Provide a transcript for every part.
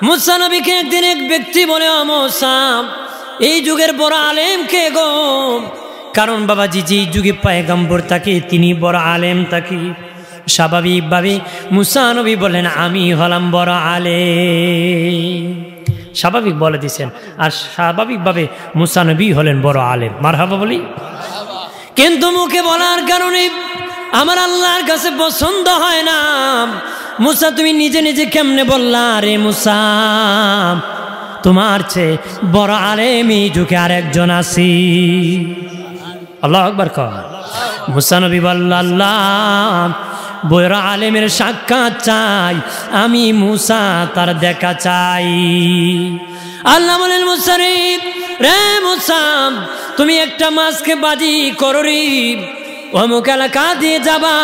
মুসা নবীকে একদিন এক ব্যক্তি বলে, ও মুসা, এই যুগের বড় আলেম কে গো? কারণ বাবাজি যে যুগে পয়গম্বর থাকে তিনি বড় আলেম থাকে। স্বাভাবিকভাবে মুসা নবী বললেন, আমি হলাম বড় আলেম। স্বাভাবিক বলে দিছেন, আর স্বাভাবিকভাবে মুসা নবী হলেন বড় আলেম। মারহাবা বলি। কিন্তু মুখে বলার কারণে আমার আল্লাহর কাছে পছন্দ হয় না। মুসা তুমি নিজে নিজে কেমনে বললা? রে মুসা, তোমার চেয়ে বড় আলেম এই যুগে আরেকজন আছি। আল্লাহু আকবার কর। মুসা নবী বলল, আল্লাহ বড় আলেমের সাক্ষাৎ চাই, আমি মুসা তার দেখা চাই। আল্লাহ বলেন, মুসা রে মুসা, তুমি একটা মাছকে বাজি করো রে, অমুক এলাকা দিয়ে যাবা,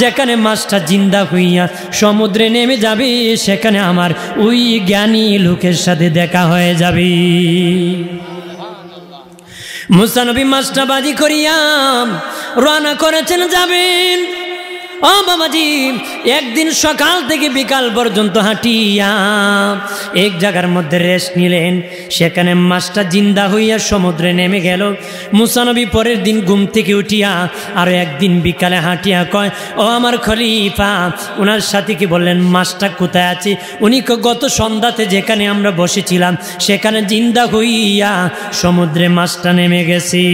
যেখানে মাছটা জিন্দা হইয়া সমুদ্রে নেমে যাবে, সেখানে আমার ওই জ্ঞানী লোকের সাথে দেখা হয়ে যাবে। মুসা নবী মাছটা বাজি করিয়া রওনা করেছেন, যাবেন। ও বাবাজি, একদিন সকাল থেকে বিকাল পর্যন্ত হাঁটিয়া এক জায়গার মধ্যে রেস্ট নিলেন, সেখানে মাছটা জিন্দা হইয়া সমুদ্রে নেমে গেল। মুসা নবী পরের দিন ঘুম থেকে উঠিয়া আরো একদিন বিকালে হাঁটিয়া কয়, ও আমার খলিফা, ওনার সাথীকে বললেন, মাছটা কোথায় আছে? উনি গত সন্ধ্যাতে যেখানে আমরা বসেছিলাম সেখানে জিন্দা হইয়া সমুদ্রে মাছটা নেমে গেছি।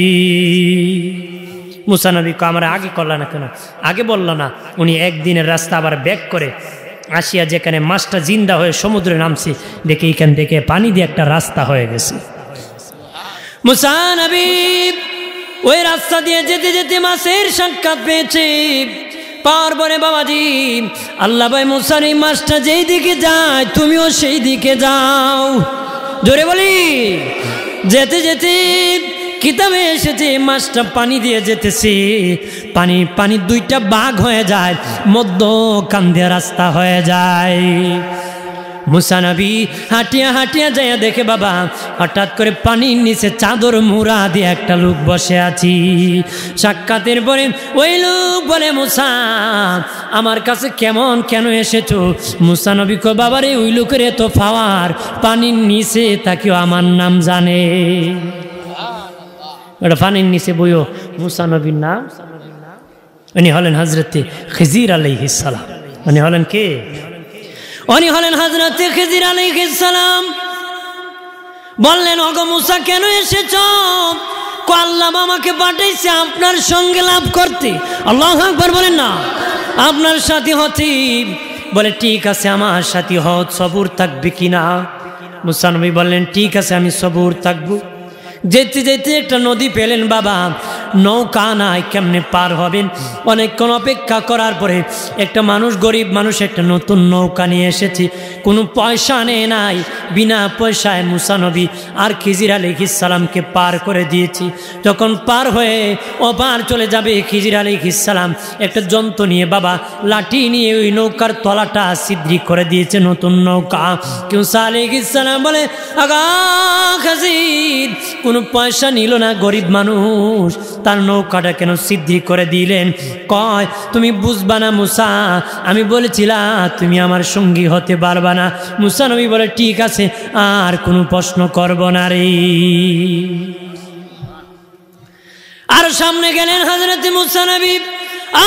মুসা নবী আমার আগে করল না কেন? আগে বলল না। উনি একদিনের রাস্তা আবার ব্যাক করে আসিয়া যেখানে মাছটা জিন্দা হয়ে সমুদ্রে নামছে, দেখে এখান থেকে পানি দিয়ে একটা রাস্তা হয়ে গেছে। মুসা নবী ওই রাস্তা দিয়ে যেতে যেতে মাছের সাক্ষাৎ পেয়েছে। পাওয়ার পরে বাবাজি আল্লাহ ভাই মুসার এই মাছটা যেই দিকে যায় তুমিও সেই দিকে যাও। জোরে বলি। যেতে যেতে কিতাবে এসেছে মাছটা পানি দিয়ে যেতেছে, পানি দুইটা ভাগ হয়ে যায়, মধ্য কান্দে রাস্তা হয়ে যায়। মুসা নবী হাঁটিয়া হাঁটিয়া যাইয়া দেখে বাবা হঠাৎ করে পানির নিচে চাদর মুড়া দিয়ে একটা লোক বসে আছি। সাক্ষাতের পরে ওই লোক বলে, মুসা আমার কাছে কেন এসেছো? মুসা নবী কো, বাবারে ওই লোকের এত পাওয়ার, পানির নিচে তাকেও আমার নাম জানে। ওটা পানির নিচে বইও মুসা নবীর নাম। উনি হলেন হজরতে খিজির আলাইহিস সালাম। উনি হলেন কে? উনি হলেন হজরতে খিজির আলাইহিস সালাম। বললেন, ওগো মুসা কেন এসেছো? আল্লাহ আমাকে পাঠাইছে আপনার সঙ্গে লাভ করতে। আল্লাহু আকবার বলেন না, আপনার সাথী হতে। বলে, ঠিক আছে আমার সাথী হও, সবুর থাকবে কিনা? মুসা নবী বললেন, ঠিক আছে আমি সবুর থাকবো। যেতে যেতে একটা নদী পেলেন বাবা, নৌকা নাই, কেমনে পার হবেন? অনেকক্ষণ অপেক্ষা করার পরে একটা মানুষ, গরিব মানুষ, একটা নতুন নৌকা নিয়ে এসেছে। কোনো পয়সা নেয় নাই, বিনা পয়সায় মুসা নবী আর খিজির আলাইহিস সালামকে পার করে দিয়েছি। যখন পার হয়ে ওপার চলে যাবে, খিজির আলাইহিস সালাম একটা যন্ত্র নিয়ে বাবা লাঠি নিয়ে ওই নৌকার তলাটা ছিদ্র করে দিয়েছে, নতুন নৌকা। মুসা আলাইহিস সালাম বলে, আগা খিজির কোনো পয়সা নিল না, গরিব মানুষ, তার নৌকাটা কেন ছিদ্র করে দিলেন? কয়, তুমি বুঝবা না মুসা, আমি বলেছিলাম তুমি আমার সঙ্গী হতে পারবা না। মুসা নবী বলে, ঠিক আছে আর কোনো প্রশ্ন করব না রে। আর সামনে গেলেন হযরত মুসা নবী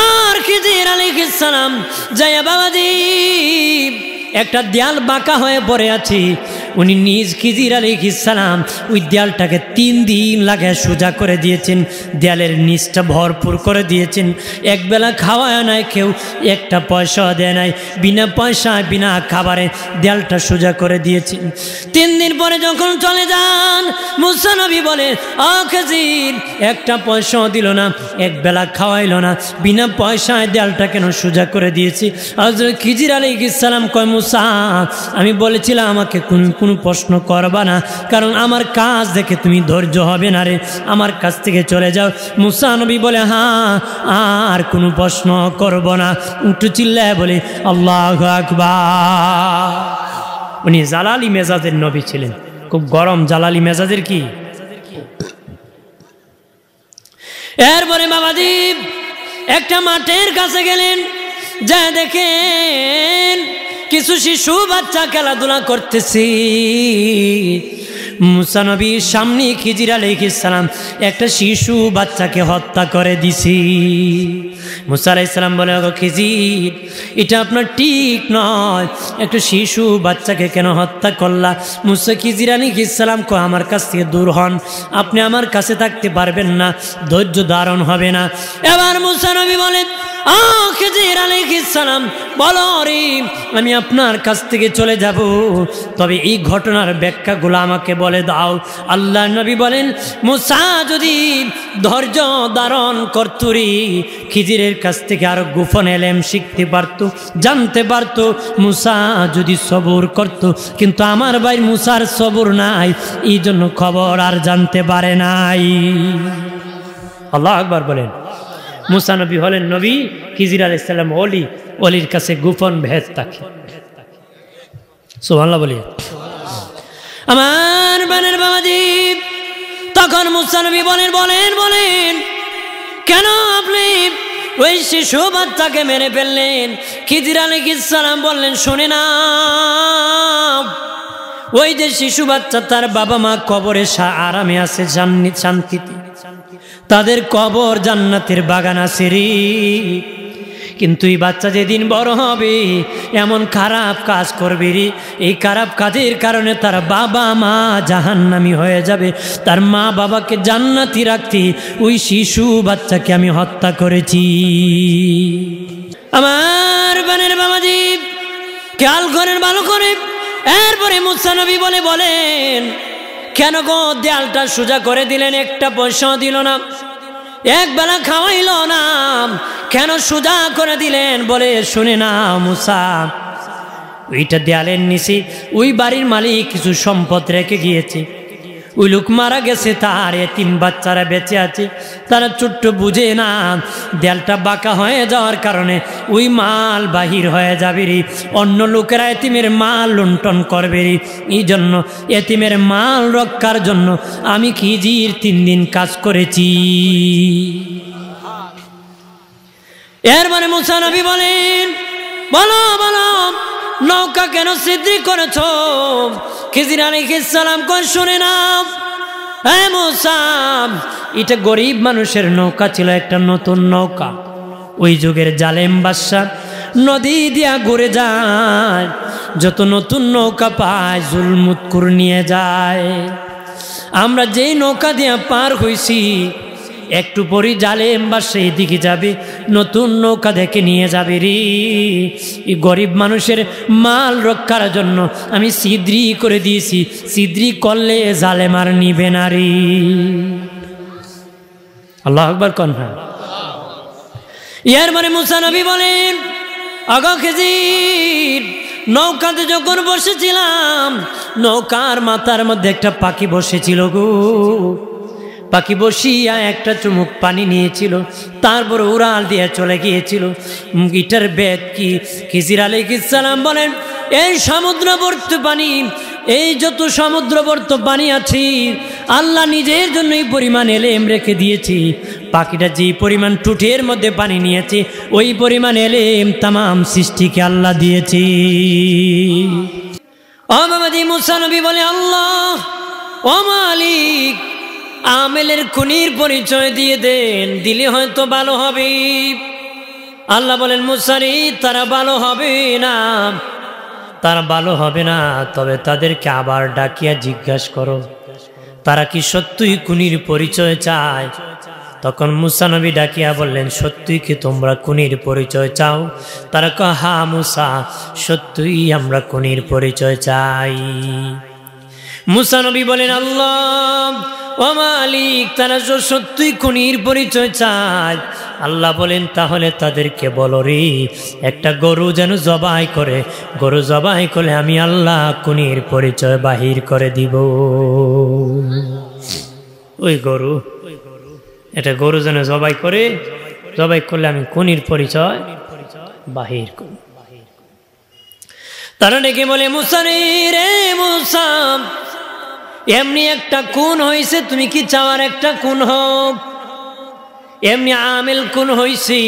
আর খিজির আলাইহিস সালাম। যাইয়া বাবাজি একটা দেয়াল বাঁকা হয়ে পড়ে আছে, উনি নিজ খিজির আলাইহিস সালাম ওই দেয়ালটাকে 3 দিন লাগে সোজা করে দিয়েছেন, দেয়ালের নিচটা ভরপুর করে দিয়েছেন। একবেলা খাওয়ায় নাই কেউ, একটা পয়সা দেয় নাই, বিনা পয়সায় বিনা খাবারে দেয়ালটা সোজা করে দিয়েছেন। 3 দিন পরে যখন চলে যান, মুসা নবী বলে, ও খিজির একটা পয়সাও দিল না, একবেলা খাওয়াইল না, বিনা পয়সায় দেয়ালটা কেন সোজা করে দিয়েছি? হযরত খিজির আলাইহিস সালাম কয়, মুসা আমি বলেছিলাম আমাকে কোনো প্রশ্ন করবা না, কারণ আমার কাজ দেখে তুমি ধৈর্য হবে না রে, আমার কাছ থেকে চলে যাও। মুসা নবী বলে, হ্যাঁ আর কোনো প্রশ্ন করব না। উঠু চিল্লায় বলে, আল্লাহু আকবার। উনি জালালি মেজাজের নবী ছিলেন, খুব গরম জালালি মেজাজের। কি এরপরে বাবাজি একটা মাঠের কাছে গেলেন, যা দেখেন কিছু শিশু বাচ্চা খেলাধুলা করতেছে। মুসা নবীর সামনে খিজির আলাইহিস সালাম একটা শিশু বাচ্চাকে হত্যা করে দিছি। মুসা আলাইহিস সালাম বলে, ওগো খিজির, এটা আপনার ঠিক নয়, একটা শিশু বাচ্চাকে কেন হত্যা করলা? মুসা খিজির আলাইহিস সালাম কো, আমার কাছ থেকে দূর হন, আপনি আমার কাছে থাকতে পারবেন না, ধৈর্য ধারণ হবে না। এবার মুসা নবী বলেন, ও খিজির আলাইহিস সালাম, বলো রে, আমি আপনার কাছ থেকে চলে যাব, তবে এই ঘটনার ব্যাখ্যাগুলো আমাকে বলে দাও। আল্লাহ নবী বলেন, মুসা যদি ধৈর্য ধারণ করত রে, খিজিরের কাছ থেকে আরো গোপন এলেম শিখতে পারতো, জানতে পারতো। মুসা যদি সবর করত, কিন্তু আমার ভাই মুসার সবর নাই, এই জন্য খবর আর জানতে পারে নাই। আল্লাহু আকবার বলেন। মুসা নবী হলেন নবী, খিজির আলাইহিস সালাম ওলি, ওলির কাছে গোপন ভেদ থাকে। সুবহানাল্লাহ বলি। আমার বানের বাবাজি, তখন মুসা নবী বলেন, বলেন বলেন কেন আপনি ওই শিশু বাচ্চাকে মেরে ফেললেন? খিজির আলাইহিস সালাম বললেন, শুনে না, ওই যে শিশু বাচ্চা, তার বাবা মা কবরে আরামে আছে, শান্তিতে, তাদের কবর জান্নাতের বাগান আছে রে। কিন্তু এই বাচ্চা যেদিন বড় হবে এমন খারাপ কাজ করবে রে, এই খারাপ কাজের কারণে তার বাবা মা জাহান্নামী হয়ে যাবে। তার মা বাবাকে জান্নাতি রাখতে ওই শিশু বাচ্চাকে আমি হত্যা করেছি। আমার বানের বাবাজি, খেয়াল করেন ভালো করে। এরপরে মুসা নবী বলেন, কেন গো দেয়ালটা সোজা করে দিলেন, একটা পয়সা দিল না, এক বেলা খাওয়াইল না, কেন সোজা করে দিলেন? বলে, শুনে না মুসা, ওইটা দেয়ালের নিচে ওই বাড়ির মালিক কিছু সম্পদ রেখে গিয়েছে, ওই লোক মারা গেছে, তার এতিম বাচ্চারা বেঁচে আছে, তারা ছোট্ট বুঝে না, দেয়ালটা বাঁকা হয়ে যাওয়ার কারণে ওই মাল বাহির হয়ে যাবে রে, অন্য লোকেরা এতিমের মাল লুণ্ঠন করবে রে। এই জন্য এতিমের মাল রক্ষার জন্য আমি খিজির 3 দিন কাজ করেছি। এর মানে মুসা নবী বলেন, বলো বলো, নৌকা কেন ছিদ্র করেছ? খিজির আলাইহিস সালাম কয়, শুনে নাও, হে মুসা, এটা গরিব মানুষের নৌকা ছিল, একটা নতুন নৌকা। ওই যুগের জালেম বাদশা নদী দিয়া ঘুরে যায়, যত নতুন নৌকা পায় জুলমুৎকুর নিয়ে যায়। আমরা যেই নৌকা দিয়া পার হইছি, একটু পরই জালেম বাদশা এদিকে যাবে, নতুন নৌকা দেখে নিয়ে যাবে রে। এই গরিব মানুষের মাল রক্ষার জন্য আমি ছিদ্রি করে দিয়েছি, ছিদ্রি করলে জালেম আর নিবে না রে। আল্লাহু আকবার কোন। ইয়ার মানে মুসা নবী বলেন, আগা খিজির, নৌকাতে যখন বসেছিলাম, নৌকার মাথার মধ্যে একটা পাখি বসেছিল গো। পাখি বসিয়া একটা চুমুক পানি নিয়েছিল, তারপর উড়াল দিয়ে চলে গিয়েছিল। এটার বেদ কি? খিজির আলাইহিস সালাম বলেন, এই সমুদ্রবর্তী পানি, এই যত সমুদ্রবর্তী পানি আছে, আল্লাহ নিজের জন্য এই পরিমাণ এলেম রেখে দিয়েছি। পাখিটা যে পরিমাণ টুটের মধ্যে পানি নিয়েছে, ওই পরিমাণ এলেম তামাম সৃষ্টিকে আল্লাহ দিয়েছে। ও বাবাজি, মুসা নবী বলে, আল্লাহ ও মালিক, আমেলের খুনির পরিচয় দিয়ে দেন, দিলে হয়তো ভালো হবে। আল্লাহ বলেন, মুসারি, তারা ভালো হবে না, তারা ভালো হবে না, তবে তাদেরকে আবার ডাকিয়া জিজ্ঞাসা করো, তারা কি সত্যই খুনির পরিচয় চায়? তখন মুসা নবী ডাকিয়া বললেন, সত্যই কি তোমরা খুনির পরিচয় চাও? তারা কয়, হ্যাঁ মুসা, সত্যই আমরা খুনির পরিচয় চাই। মুসা নবী বলেন, আল্লাহ ও মালিক, তারা সত্যই খুনির পরিচয় চায়। আল্লাহ বলেন, তাহলে তাদেরকে বলো রে, একটা গরু যেন জবাই করে, গরু জবাই করলে আমি আল্লাহ খুনির পরিচয় বাহির করে দিব। ওই গরু, এটা গরু যেন জবাই করে, জবাই করলে আমি খুনির পরিচয় বাহির করব। তারা ডেকে বলে, মুসা রে মুসা, এমনি একটা খুন হয়েছে, তুমি কি চাওয়ার একটা খুন হোক? এমনি আমেল খুন হয়েছি,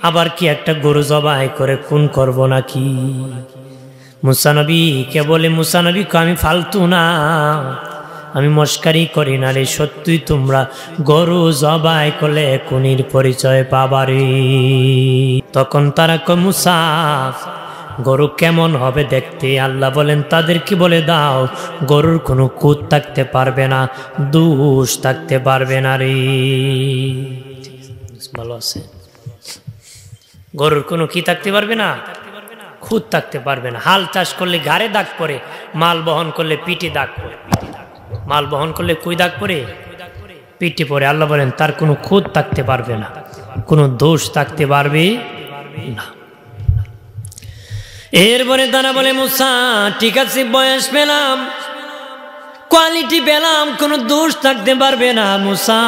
আবার কি একটা গরু জবাই করে খুন করব নাকি? মুসা নবী কে বলে, মুসা নবী আমি ফালতু না, আমি মস্কারি করি না রে, সত্যি তোমরা গরু জবাই করলে খুনির পরিচয় পাবারে। তখন তারা কয় মুসা গরু কেমন হবে দেখতে? আল্লাহ বলেন তাদেরকে বলে দাও গরুর কোনো খুঁত থাকতে পারবে না, দোষ থাকতে পারবে না রে। ভালো আছে, গরুর কোনো কি থাকতে পারবে না, খুঁত থাকতে পারবে না। হাল চাষ করলে ঘাড়ে দাগ পড়ে, মাল বহন করলে পিঠে দাগ পড়ে, মাল বহন করলে কই দাগ পড়ে, পিঠে পড়ে। আল্লাহ বলেন তার কোনো খুঁত থাকতে পারবে না, কোনো দোষ থাকতে পারবে না। এরপরে তারা বলে মুসা ঠিক আছে, বয়স পেলাম, কোয়ালিটি পেলাম, কোনো দোষ থাকতে পারবে না। মুসা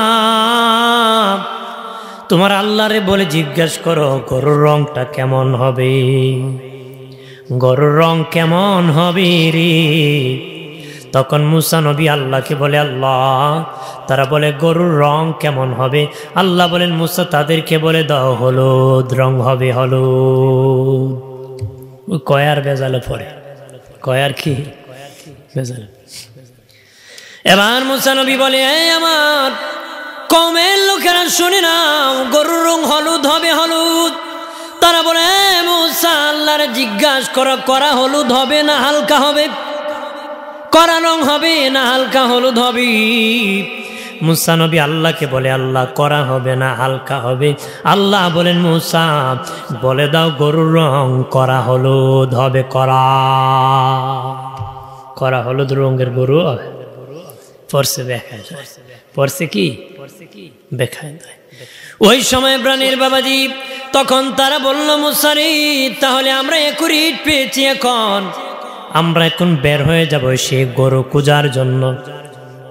তোমার আল্লাহরে বলে জিজ্ঞাসা করো গরুর রংটা কেমন হবে, গরুর রং কেমন হবে রে? তখন মুসা নবী আল্লাহকে বলে আল্লাহ, তারা বলে গরুর রং কেমন হবে? আল্লাহ বলেন মুসা তাদেরকে বলে দাও হলুদ রং হবে, হলুদ। কয়ার বেজালে পড়ে, কয়ার কি বেজালে। এবার মুসা নবী বলে এই আমার কওমের লোকেরা শুনে নাও, গরুর রং হলুদ হবে, হলুদ। তারা বলে মুসা আল্লাহরে জিজ্ঞাসা করো করা হলুদ হবে না হালকা হবে, করা রং হবে না হালকা হলুদ হবে? মুসা নবী আল্লাহকে বলে আল্লাহ করা হবে না হালকা হবে। আল্লাহ বলেন মুসা বলে দাও গরুর রং করা হলুদ হবে, করা করা হলুদ রঙের গরু হবে। পরশে দেখায় যায়, পরশে কি দেখায় যায়। ওই সময় প্রাণের বাবাজি তখন তারা বলল মুসারি তাহলে আমরা একুরিট পেয়েছি, আমরা এখন বের হয়ে যাব সে গরু খোঁজার জন্য।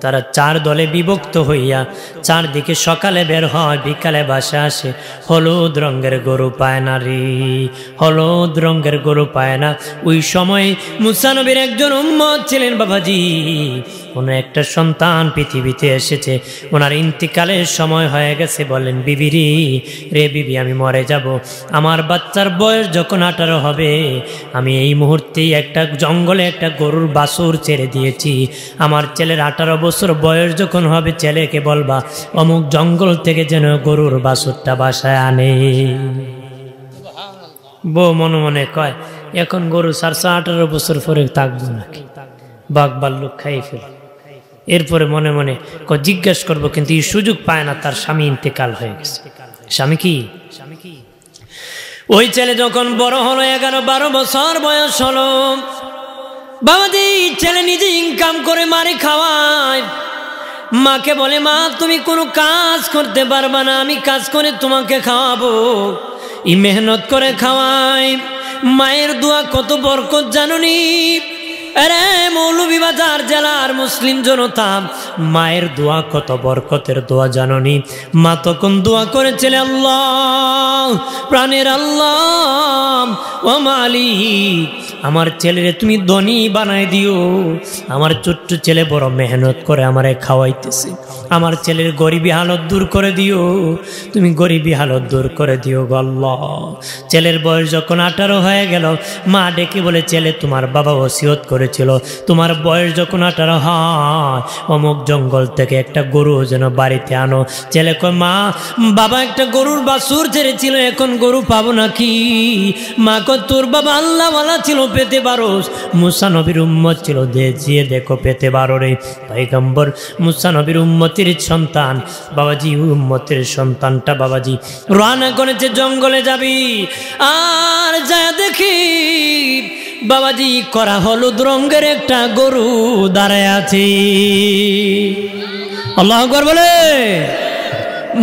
তারা চার দলে বিভক্ত হইয়া চারদিকে সকালে বের হয়, বিকালে বাসা আসে, হলুদ রঙের গরু পায় না রে, হলুদ রঙের গরু পায় না। ওই সময় মুসা নবীর একজন উম্মত ছিলেন বাবাজি, ওনার একটা সন্তান পৃথিবীতে এসেছে, ওনার ইন্তিকালের সময় হয়ে গেছে। বলেন বিবি রে বিবি আমি মরে যাব, আমার বাচ্চার বয়স যখন 18 হবে আমি এই মুহূর্তেই একটা জঙ্গলে একটা গরুর বাছুর ছেড়ে দিয়েছি। আমার ছেলের 18 বছর বয়স যখন হবে ছেলেকে বলবা অমুক জঙ্গল থেকে যেন গরুর বাছুরটা বাসায় আনে। বউ মনে মনে কয় এখন গরু 18 বছর পরে থাকবো নাকি, বাঘ ভাল্লুক খাই ফেল। এরপরে মনে মনে জিজ্ঞেস করবো, কিন্তু এই সুযোগ পায় না, তার স্বামী ইন্তেকাল হয়ে গেছে। স্বামী কি? ওই ছেলে যখন বড় হলো 11-12 বছর বয়স হলো, বাবাজি ছেলে নিজে ইনকাম করে মারে খাওয়ায়। মাকে বলে মা তুমি কোনো কাজ করতে পারবা না, আমি কাজ করে তোমাকে খাওয়াবো। ই মেহনত করে খাওয়াই। মায়ের দোয়া কত বরকত জানুনি? আরে মৌলভীবাজার জেলার মুসলিম জনতা, মায়ের দোয়া কত বরকতের দোয়া জাননি? মা তখন দোয়া করেছিল আল্লাহ প্রাণের আল্লাহ ও মালিক আমার ছেলেরে তুমি ধনী বানাই দিও। আমার ছোট্ট ছেলে বড় মেহনত করে আমারে খাওয়াইতেছে, আমার ছেলের গরিবী হালত দূর করে দিও, তুমি গরিবী হালত দূর করে দিও গো আল্লাহ। ছেলের বয়স যখন 18 হয়ে গেল, মা ডেকে বলে ছেলে তোমার বাবা ওসিয়ত করেছিল তোমার বয়স যখন 18 হয় অমুক জঙ্গল থেকে একটা গরু যেন বাড়িতে আনো। ছেলে কয় মা বাবা একটা গরুর বাছুর ছেড়েছিল, এখন গরু পাবো নাকি? মা কয় তোর বাবা আল্লাহওয়ালা ছিল, পেতে পারোস। মুসা নবীর উম্মত ছিল, দিয়ে দেখো পেতে পারো রে। পয়গম্বর মুসা নবীর উম্মতের সন্তান বাবাজি, উম্মতের সন্তানটা বাবাজি রওনা করেছে জঙ্গলে যাবি। আর যা দেখি বাবাজি করা হলুদ রঙের একটা গরু দাঁড়ায় আছে। আল্লাহু আকবার বলে।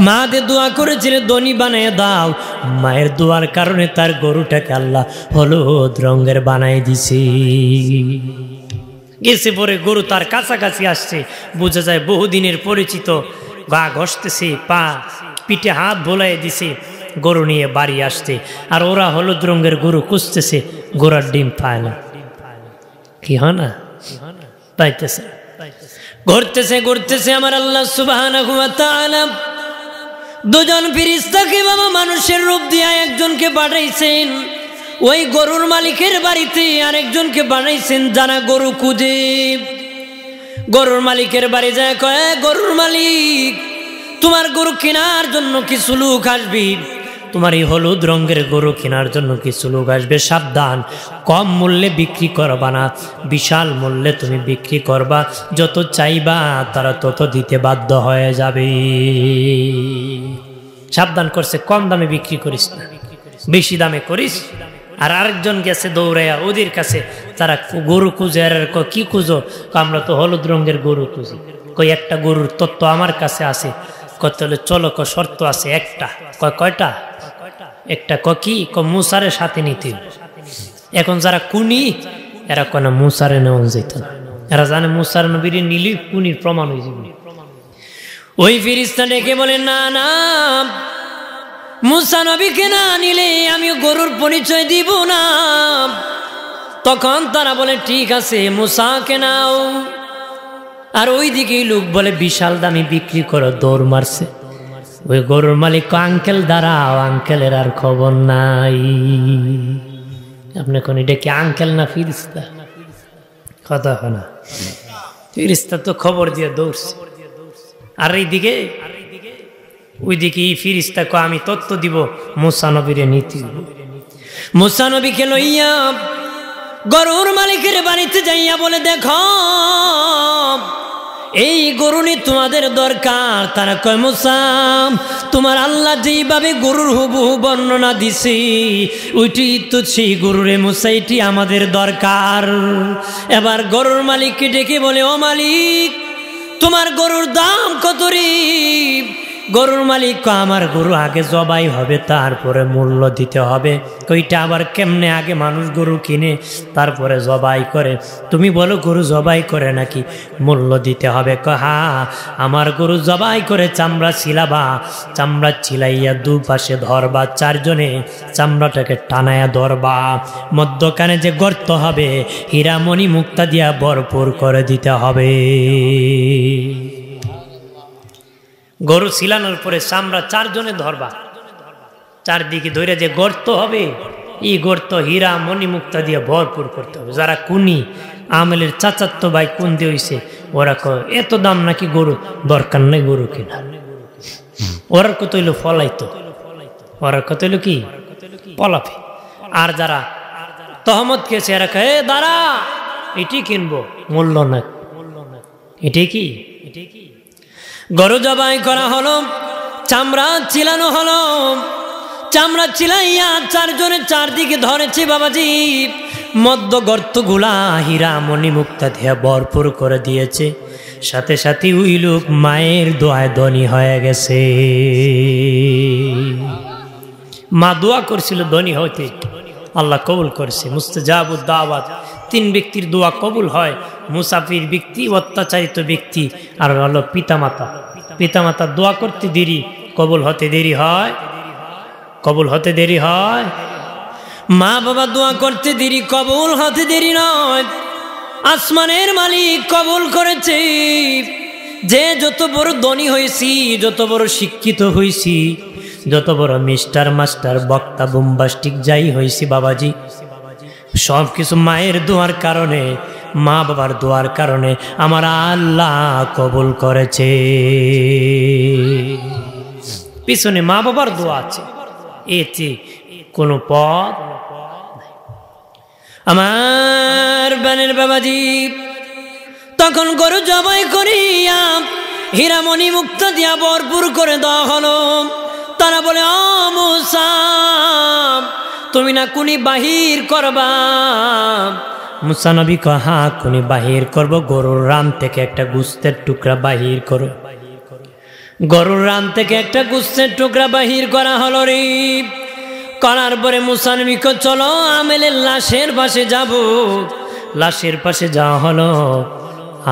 মাদের দোয়া করেছিল ধনী বানিয়ে দাও, মায়ের দোয়ার কারণে তার গরুটাকে আল্লাহ হলুদ রঙের বানাই দিছে। গেছে পরে গরু তার কাছাকাছি আসছে, বোঝা যায় বহুদিনের পরিচিত। গা ঘষতেছে, পা পিঠে হাত ভোলাই দিছে, গরু নিয়ে বাড়ি আসছে। আর ওরা হলুদ রঙের গরু খুঁজতেছে, গোড়ার ডিম পায় না। কি হয় না? পাইতেছে, ঘুরতেছে ঘুরতেছে আমার আল্লাহ সুবহানাহু ওয়া তাআলা দুজন ফেরেশতাকে বাবা মানুষের রূপ দিয়ে একজনকে পাঠাইছেন ওই গরুর মালিকের বাড়িতে, আরেকজনকে পাঠাইছেন যারা গরু খুঁজে। গরুর মালিকের বাড়ি যায় কয়, গরুর মালিক তোমার গরু কেনার জন্য কিছু লোক আসবে, তোমার এই হলুদ রঙের গরু কেনার জন্য কিছু লোক আসবে, সাবধান, কম মূল্যে বিক্রি করবা না, বিশাল মূল্যে তুমি বিক্রি করবা, যত চাইবা তারা তত দিতে বাধ্য হয়ে যাবে। সাবধান করছে, কম দামে বিক্রি করিস না, বেশি দামে করিস। আর আরেকজন গেছে দৌড়াইয়া ওদের কাছে, তারা গরু খুঁজে। আর কি খুঁজো? আমরা তো হলুদ রঙের গরু খুঁজি। কই একটা গরুর তত্ত্ব আমার কাছে আছে। কত চলো, শর্ত আছে একটা। কয়টা? একটা। কি? মুসারের সাথে নিতে। এখন যারা কুনি এরা কেন মুসারে নেওয়া যেত না, এরা জানে মুসার নবীর নিলি কুনির প্রমাণ হয়ে যাবে। ওই ফেরেশতা ডেকে বলে, না না, মুসা নবীকে না নিলে আমি গরুর পরিচয় দিব না। তখন তারা বলে, ঠিক আছে মুসাকে নাও। আর ওই দিকে লোক বলে, বিশাল দামি বিক্রি করো, দৌড় মারছে। ওই গরুর মালিক, আঙ্কেল দাঁড়াও, আঙ্কেলের আর খবর নাই। আপনি কোন এটা কি আঙ্কেল না ফেরেশতা? কথা হয় না, ফেরেশতা তো খবর দিয়ে দৌড়ছে। আর এইদিকে ওইদিকে ফেরেশতা কয়, আমি তত্ত্ব দিব মুসা নবীরে নীতি। মুসা নবীকে লইয়া গরুর মালিকের বাড়িতে যাইয়া বলে, দেখো এই গরু নিয়ে তোমাদের দরকার। তারা কয়, মুসা তোমার আল্লাহ যেইভাবে গরুর হুবহু বর্ণনা দিছে ওইটি তো সেই গরুরে মুসা, এটি আমাদের দরকার। এবার গরুর মালিককে ডেকে বলে, ও মালিক তোমার গরুর দাম কত রে? গরুর মালিক, আমার গরু আগে জবাই হবে, তারপরে মূল্য দিতে হবে। কইটা আবার কেমনে? আগে মানুষ গরু কিনে তারপরে জবাই করে, তুমি বলো গরু জবাই করে নাকি মূল্য দিতে হবে? হ্যাঁ, আমার গরু জবাই করে চামড়া ছিলাবা, চামড়া ছিলাইয়া দুপাশে ধরবা, চারজনে চামড়াটাকে টানায়া ধরবা, মধ্যখানে যে গর্ত হবে হীরামণি মুক্তা দিয়া ভরপুর করে দিতে হবে। গরু ছিলানোর পরে চামড়া চারজনে ধরবা, চারদিকে ধরে যে গর্ত হবে এই গর্ত হীরা মণিমুক্তা দিয়ে ভরপুর করতে হবে। যারা কুনি আমেলের চাচাতো ভাই কোন দিয়ে হইছে, ওরা কয় এত দাম নাকি গরু, দরকার নেই গরু কিনা। ওরা কত হইলো ফলাইতো, ওরা কত হইলো কি পলাপে। আর যারা তহমত খেয়েছে এরা কয়, দাঁড়া এটি কিনবো, মূল্য না, এটি কি? গরু জবাই করা হলো, চামড়া চিলানো হলো, চামড়া চিলাইয়া চারজনে চারদিকে ধরেছে বাবাজি, মধ্য গর্তগুলা হীরা মণিমুক্তা দিয়ে ভরপুর করে দিয়েছে। সাথে সাথে ওই লোক মায়ের দোয়ায় ধনী হয়ে গেছে। মা দোয়া করছিল ধনী হইতে, আল্লাহ কবুল করেছে। মুস্তাজাবুদ দাওয়াত, 3 ব্যক্তির দোয়া কবুল হয়, মুসাফির ব্যক্তি, অত্যাচারিত ব্যক্তি, আর হলো পিতামাতা। পিতামাতার দোয়া করতে দেরি, কবুল হতে দেরি হয়, কবুল হতে দেরি হয়। মা বাবা দোয়া করতে দেরি, কবুল হতে দেরি নয়। আসমানের মালিক কবুল করেছে। যে যত বড় ধনী হয়েছি, যত বড় শিক্ষিত হয়েছি, যত বড় মিস্টার মাস্টার বক্তা বুম্বাস্টিক যাই হয়েছি বাবাজি, সব কিছু মায়ের দোয়ার কারণে, মা বাবার দোয়ার কারণে আমার আল্লাহ কবুল করেছে। পিছনে মা বাবার দোয়া আছে, এতে কোনো পথ। আমার বানের বাবাজি তখন গরু জবাই করিয়া হীরামণি মুক্তা দিয়া ভরপুর করে দেওয়া হলো। তারা বলে, ও মুসা তুমি না কুনি বাহির করবা? মুসা নবী কয়, হ্যাঁ কুনি বাহির করব। গরুর রান থেকে একটা গোস্তের টুকরা বাহির করো। গরুর রান থেকে একটা গোস্তের টুকরা বাহির করা হলো রে। করার পরে মুসা নবী কয়, চলো আমেলের লাশের পাশে যাব। লাশের পাশে যাওয়া হলো।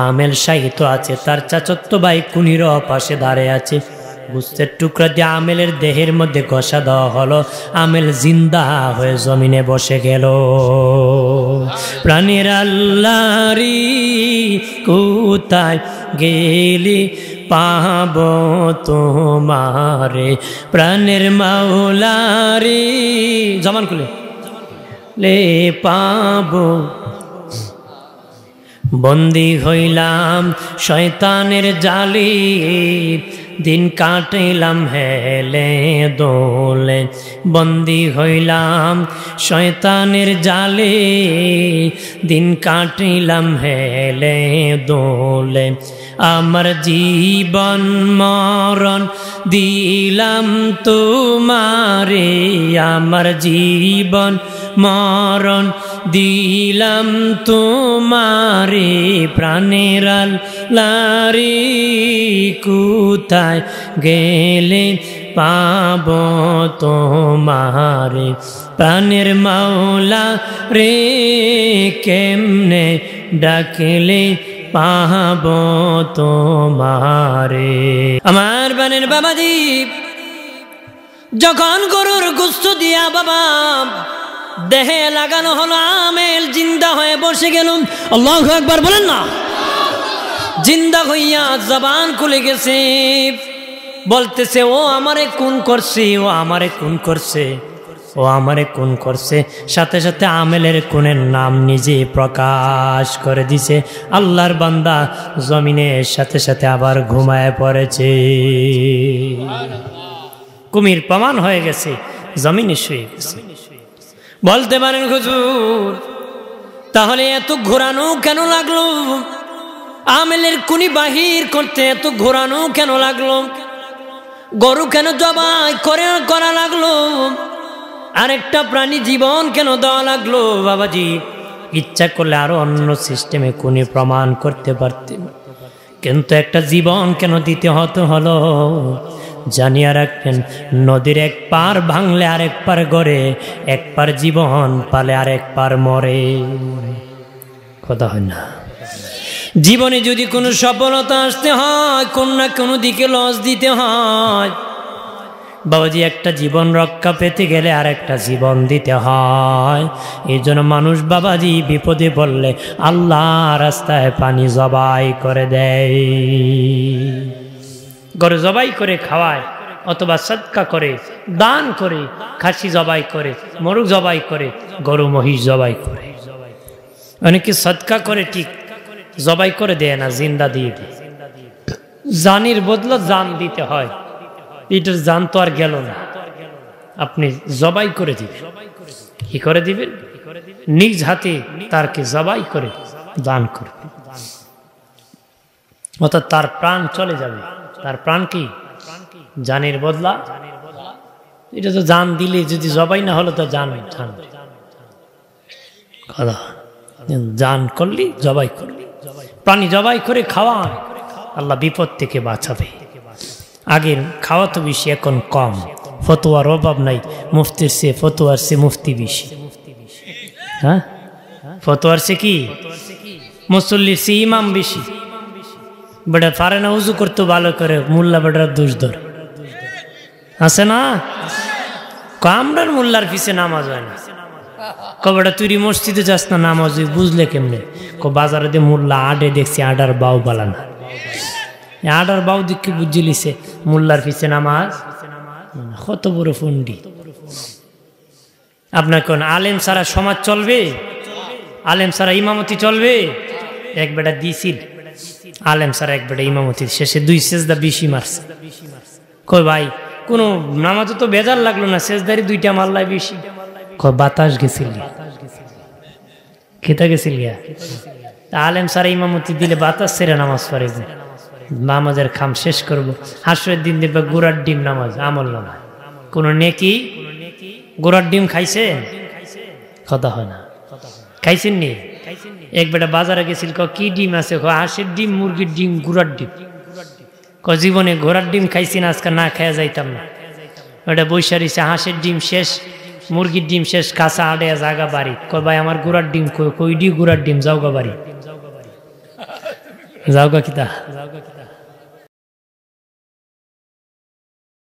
আমেল শাহিত আছে, তার চাচত্ব ভাই কুনির পাশে দাঁড়িয়ে আছে। গোস্তের টুকরা দিয়ে আমেলের দেহের মধ্যে ঘষা দেওয়া হলো, আমেল জিন্দা হয়ে জমিনে বসে গেল। প্রাণের আল্লাহরি কোথায় গেলি পাব তোমারে, প্রাণের মাওলারি জমান খুলে লে পাব। বন্দী হইলাম শয়তানের জালে, দিন কাটাইলাম হেলে দোলে। বন্দী হইলাম শয়তানের জালে, দিন কাটাইলাম হেলে দোলে। আমার জীবন মরণ দিলাম তোমারে, আমার জীবন মরণ দিলাম তোমারে, প্রাণের আল্লাহরে কোথায় গেলে পাব তোমারে, প্রাণের মাওলা রে কেমনে ডাকলে পাব তোমারে। আমার বানের বাবাজি যখন গরুর গোশত দিয়া বাবা দেহে লাগানো হলো, আমেল জিন্দা হয়ে বসে গেল। আল্লাহু আকবার বলেন না। জিন্দা হইয়া জবান খুলে গেছে, বলতেছে ও আমারে খুন করছে, ও আমারে খুন করছে, ও আমারে খুন করছে। সাথে সাথে আমেলের খুনের নাম নিজে প্রকাশ করে দিছে। আল্লাহর বান্দা জমিনের সাথে সাথে আবার ঘুমায় পড়েছে। কুমির প্রমাণ হয়ে গেছে, জমিনে শুয়ে গেছে। বলতে পারেন হুজুর তাহলে এত ঘোরানো কেন লাগলো? আমেলের খুনি বাহির করতে এত ঘোরানো কেন লাগলো? গরু কেন জবাই করা লাগলো? আরেকটা প্রাণী জীবন কেন দেওয়া লাগলো? বাবাজি ইচ্ছা করলে আরো অন্য সিস্টেমে খুনি প্রমাণ করতে পারতেন, কিন্তু একটা জীবন কেন দিতে হলো? জানিয়া রাখবেন নদীর এক পার ভাঙলে আরেক পার গড়ে, এক পার জীবন পালে আরেক পার মরে। কথা হয় না? জীবনে যদি কোনো সফলতা আসতে হয়, কোন না কোনো দিকে লস দিতে হয়। বাবাজি একটা জীবন রক্ষা পেতে গেলে আর একটা জীবন দিতে হয়। এই জন্য মানুষ বাবাজি বিপদে পড়লে আল্লাহ রাস্তায় পানি জবাই করে দেয়, গরু জবাই করে খাওয়ায়, অথবা সদকা করে, দান করে, খাসি জবাই করে, মোরগ জবাই করে, গরু মহিষ জবাই করে। অনেকে সদকা করে ঠিক, জবাই করে দেয় না, জিন্দা দিয়ে দেয়। জানের বদলে জান দিতে হয়। এটার জান তো আর গেল না, আপনি জবাই করে দিবেন। কি করে দিবেন? নিজ হাতে তারকে জবাই করে দান করবেন, অর্থাৎ তার প্রাণ চলে যাবে। তার প্রাণ কি? জানের বদলা। এটা তো জান দিলে যদি জবাই না হলো তো জান জান করলি, জবাই করলি, প্রাণী জবাই করে খাওয়ান, আল্লাহ বিপদ থেকে বাঁচাবে। আগের খাওয়া তো বেশি, এখন কম। ফতোয়ার অভাব নাই, মুফতির সে ফতোয়ার সে মুফতি বেশি। হ্যাঁ, ফতোয়ার সে কি? মুসল্লির সে ইমাম বেশি। বেটা পারে না উজু করতে ভালো করে, মোল্লা বেটার দোষ ধর আছে না? কামরার মোল্লার পিছে নামাজ হয় না। কবেটা তুই মসজিদে যাস না, নামাজ বুঝলে কেমনে? বাজারে দিয়ে মোল্লা আডে দেখছি, আডার বাউ বালা না, আডার বাউ দিকে বুঝলিছে মোল্লার পিছে নামাজ। কত বড় ফন্ডি! আপনার কোন আলেম সারা সমাজ চলবে? আলেম সারা ইমামতি চলবে? এক বেটা দিছিল আলেম সারা, এক বেটা ইমামতি, শেষে 2 সেজদা বেশি মারছে। কই ভাই কোন নামাজও তো বেজার লাগলো না, সেজদারি 2টা মারলাই বেশি। কই বাতাস গেছিল, খেতে গেছিল। আলেম সারা ইমামতি দিলে বাতাস ছেড়ে নামাজ পড়ে, নামাজের খাম শেষ করবো। হাসরের দিন দেখবে গোড়ার ডিম নামাজ আমল নামাজ। কোন নেকি গোড়ার ডিম খাইছেন? কথা হয় না, খাইছেন নি? এক বেটা বাজারে গেছিল, কি ডিম আছে? হাঁসের ডিম, মুরগির ডিম, গোড়ার ডিম। জীবনে ঘোড়ার ডিম খাইছি না, আজকে না খাওয়া যাইতাম না। ওটা বৈশারিছে, হাঁসের ডিম শেষ, মুরগির ডিম শেষ, কাঁচা আড়ে জাগা বাড়ি। ভাই আমার গোড়ার ডিম কই? গোড়ার ডিম যাওগা বাড়ি, যাওগা কিতা